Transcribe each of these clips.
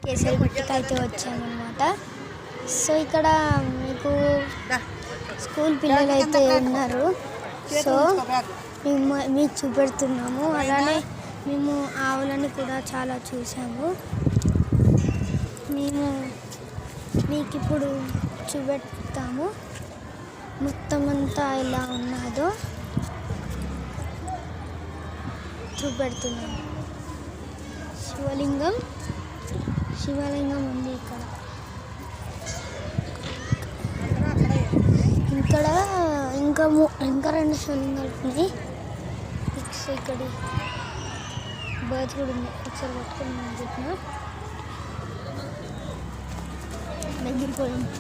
కేసరి గుట్టకి అయితే వచ్చామన్నమాట. సో ఇక్కడ మీకు స్కూల్ పిల్లలు అయితే ఉన్నారు. సో మీకు చూపెడుతున్నాము. అలానే మేము ఆవులని కూడా చాలా చూసాము. మేము మీకు ఇప్పుడు చూపెడతాము మొత్తం అంతా ఎలా ఉన్నదో చూపెడుతున్నాము. శివలింగం ఉంది ఇక్కడ. ఇంకా రెండు శివలింగాలు ఉన్నాయి. ఇక్కడ బర్డ్స్ కూడా ఉంది. ఒకసారి పట్టుకొని చెప్పిన దగ్గరికి పోయింది.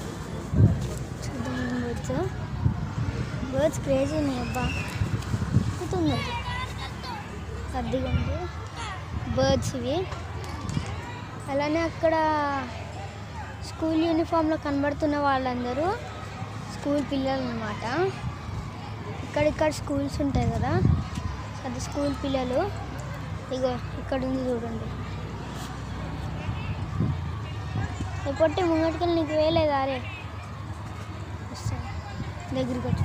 చూద్దాం. బర్డ్స్ క్రేజీ ఉన్నాయి. అబ్బా అవుతుంది అద్దిగండి బర్డ్స్ ఇవి. అలానే అక్కడ స్కూల్ యూనిఫామ్లో కనబడుతున్న వాళ్ళందరూ స్కూల్ పిల్లలు అన్నమాట. ఇక్కడ స్కూల్స్ ఉంటాయి కదా, అది స్కూల్ పిల్లలు. ఇగో ఇక్కడ ఉంది చూడండి. ఎప్పటి ముంగటికెళ్ళి నీకు వేయలేదా? అరే వస్తాను దగ్గరికి వచ్చి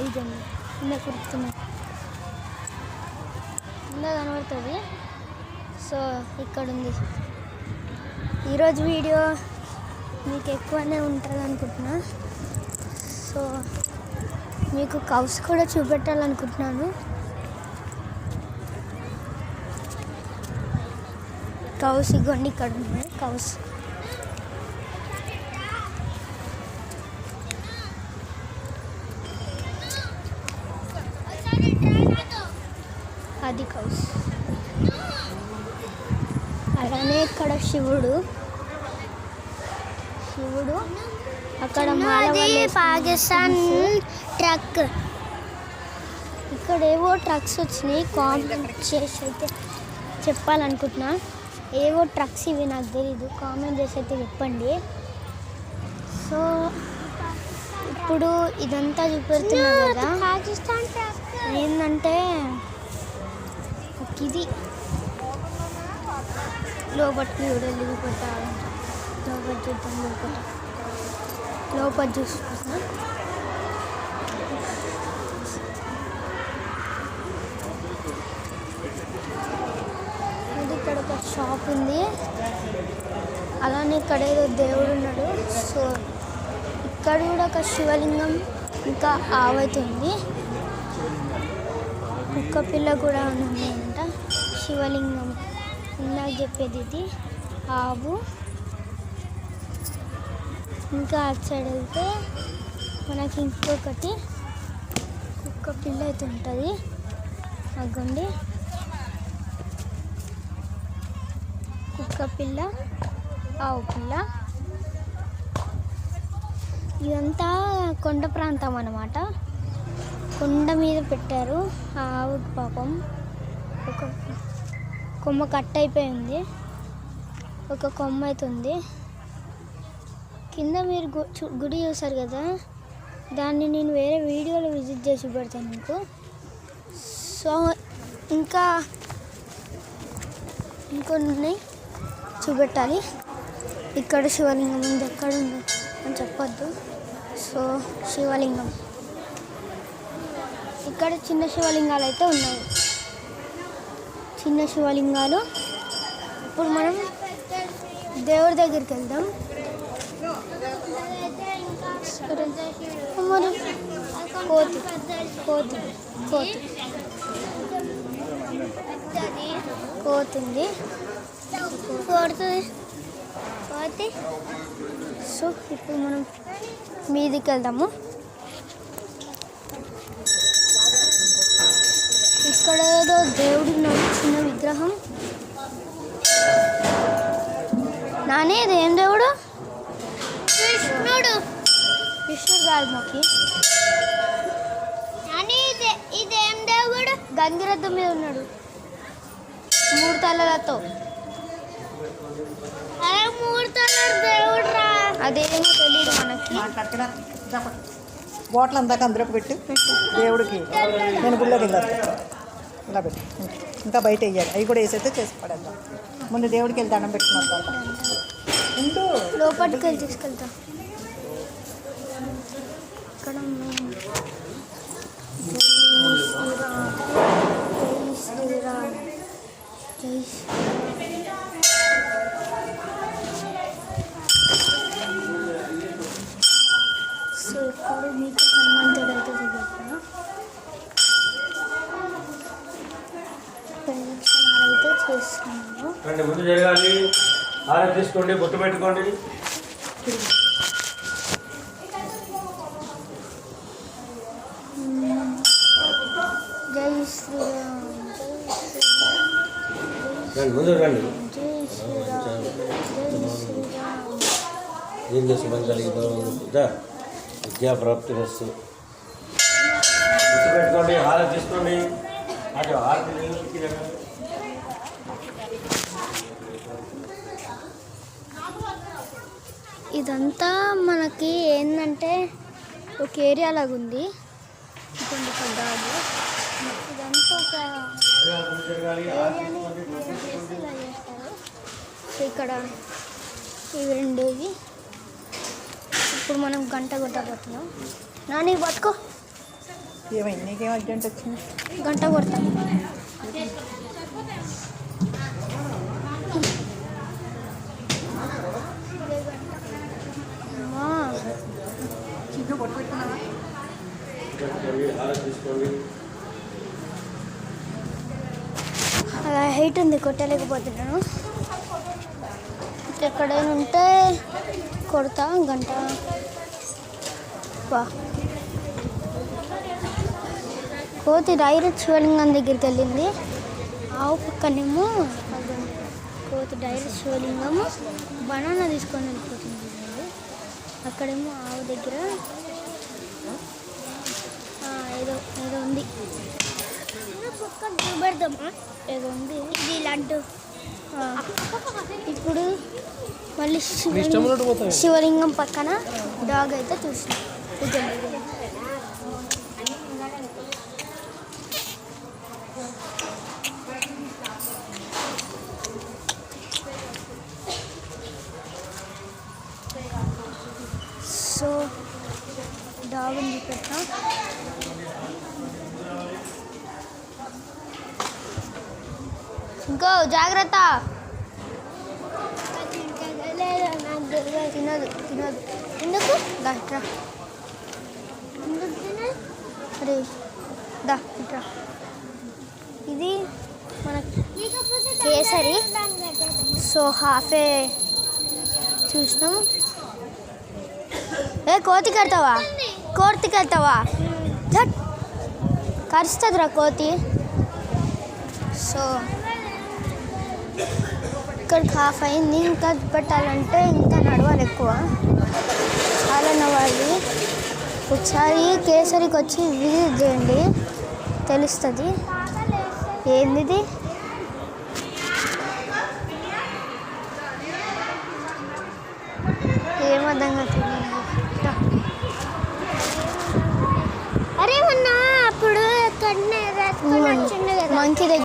ఇదండి కింద కురుతున్నాయి కింద కనబడుతుంది. సో ఇక్కడ ఉంది. ఈరోజు వీడియో మీకు ఎక్కువనే ఉంటుంది అనుకుంటున్నా. సో మీకు కౌస్ కూడా చూపెట్టాలనుకుంటున్నాను. కౌస్ ఇగోండి ఇక్కడ ఉన్నాయి కౌస్. అది కౌస్. అలానే ఇక్కడ శివుడు అక్కడ పాకిస్తాన్ ట్రక్. ఇక్కడ ఏవో ట్రక్స్ వచ్చినాయి. కామెంట్ చేసి అయితే చెప్పాలనుకుంటున్నా. ఏవో ట్రక్స్ ఇవి నాకు తెలీదు. కామెంట్ చేసి అయితే చెప్పండి. సో ఇప్పుడు ఇదంతా చూపెడుతున్నా కదా, ఏంటంటే ఇది లోపలికి వెళ్ళి పెట్టాలి. లోపల చూద్దాం. లోపల చూసుకుంటున్నా. ఇక్కడ ఒక షాప్ ఉంది. అలానే ఇక్కడ ఏదో దేవుడు ఉన్నాడు. సో ఇక్కడ కూడా ఒక శివలింగం ఇంకా ఆవుతుంది. కుక్క పిల్ల కూడా ఉంది అంట. శివలింగం ఇందాక చెప్పేది ఇది ఆవు. ఇంకా అటు సైడ్ వెళ్తే మనకి ఇంకొకటి కుక్క పిల్ల అయితే ఉంటుంది. అగ్గండి కుక్క పిల్ల ఆవు పిల్ల. ఇదంతా కొండ ప్రాంతం అన్నమాట. కొండ మీద పెట్టారు. ఆ ఆవు పాపం ఒక కొమ్మ కట్ అయిపోయింది. ఒక కొమ్మ అవుతుంది. కింద మీరు గుడి చూసారు కదా, దాన్ని నేను వేరే వీడియోలో విజిట్ చేసి పెడతాను మీకు. సో ఇంకా ఇంకొన్ని ఉన్నాయి చూపెట్టాలి. ఇక్కడ శివలింగం ఉంది. ఎక్కడ ఉంది అని చెప్పొద్దు. సో శివలింగం ఇక్కడ చిన్న శివలింగాలు అయితే ఉన్నాయి. చిన్న శివలింగాలు. ఇప్పుడు మనం దేవుడి దగ్గరికి వెళ్దాం. మరి కోతి కోతి కోతి కోతుంది కోతి. సో ఇప్పుడు మనం మీదికి వెళ్దాము. ఇక్కడ ఏదో దేవుడు చిన్న విగ్రహం. నానే ఇదేం దేవుడు? కృష్ణుడు కాదు మాకి. ఇదేం దేవుడు? గంగిరథం మీద ఉన్నాడు 3 తలలతో. 3 తలల దేవుడు రా. అదేమో తెలియదు మనకి. బాటిల్ అందాక అందులోకి పెట్టు దేవుడికి. నేను గుళ్ళోకి వెళ్ళాను ఇలా పెట్టు. ఇంకా బయట వేయాలి. అవి కూడా వేసైతే చేసి పడేద్దాం. ముందు దేవుడికి వెళ్ళి దండం పెట్టుకున్నాం. ఉంటూ లోపలికి వెళ్ళి తీసుకెళ్తాం. ఇక్కడ జై శ్రీరామ్, జై శ్రీరామ్. సో ఇప్పుడు మీకు హనుమంతుడు అయితే చూపిస్తాను. ప్రదక్షిణాలు అయితే చేస్తున్నాము. రండి, ముందు జరగాలి. ఆరతి తీసుకోండి, బొట్టు పెట్టుకోండి. జై శ్రీరామ్, రండి, ముందు రండి. జై శ్రీరామ్, జై శ్రీరామ్. దీర్ఘ శుభం కలిగి విద్యాప్రాప్తి వస్తు. బొట్టు పెట్టుకోండి, ఆరతి తీసుకోండి. అటు ఆరతి నీళ్ళకి రండి. ఇదంతా మనకి ఏంటంటే ఒక ఏరియా లాగా ఉంది. ఇదంతా ఒక గాడు, ఇదంతా ఒక ఏరియాని చేసి ఇలా చేస్తారు. సో ఇక్కడ ఇవి రెండేవి. ఇప్పుడు మనం గంట కొట్టబోతున్నాం. నాని పట్టుకో, ఏమైంది? నీకేం అర్జెంట్ వచ్చింది? గంట కొడతాం. చిన్న బొట్టు పెట్టుకున్నావా? ఆరతి తీసుకోండి. అలా హైట్ ఉంది, కొట్టలేకపోతున్నాను. ఎక్కడైనా ఉంటే కొడతా గంట. కోతి డైరెక్ట్ శివలింగం దగ్గరికి వెళ్ళింది. ఆవు పక్కనేమో కోతి డైరెక్ట్ శివలింగము బనానా తీసుకొని వెళ్ళిపోతుంది. అక్కడేమో ఆవు దగ్గర ఏదో ఏదో ఉంది, చూపెడదామా? ఏదో ఉంది ఇది లడ్డు. ఇప్పుడు మళ్ళీ శివలింగం పక్కన డాగ్ అయితే చూసినాం. సో డాగ్ని చూపెడతాం. ఇంకో జాగ్రత్త, తినదు తినదు. ఎందుకు డాక్టరా? అరే దా ఇట్రా. ఇది మన కేసరి. సో హాఫే చూసినాం. ఏ కోతికి వెళ్తావా? కోతికి వెళ్తావా? కరుస్తుందిరా కోతి. సో ఇక్కడికి హాఫ్ అయింది. ఇంకా పెట్టాలంటే ఇంకా నడవాలి, ఎక్కువ చాలా నడవాలి. ఒకసారి కేసరికి వచ్చి విజిట్ చేయండి, తెలుస్తుంది ఏంది. ఏమర్థంగా తెలియదు. అరే మొన్న అప్పుడు మంకీ దగ్గర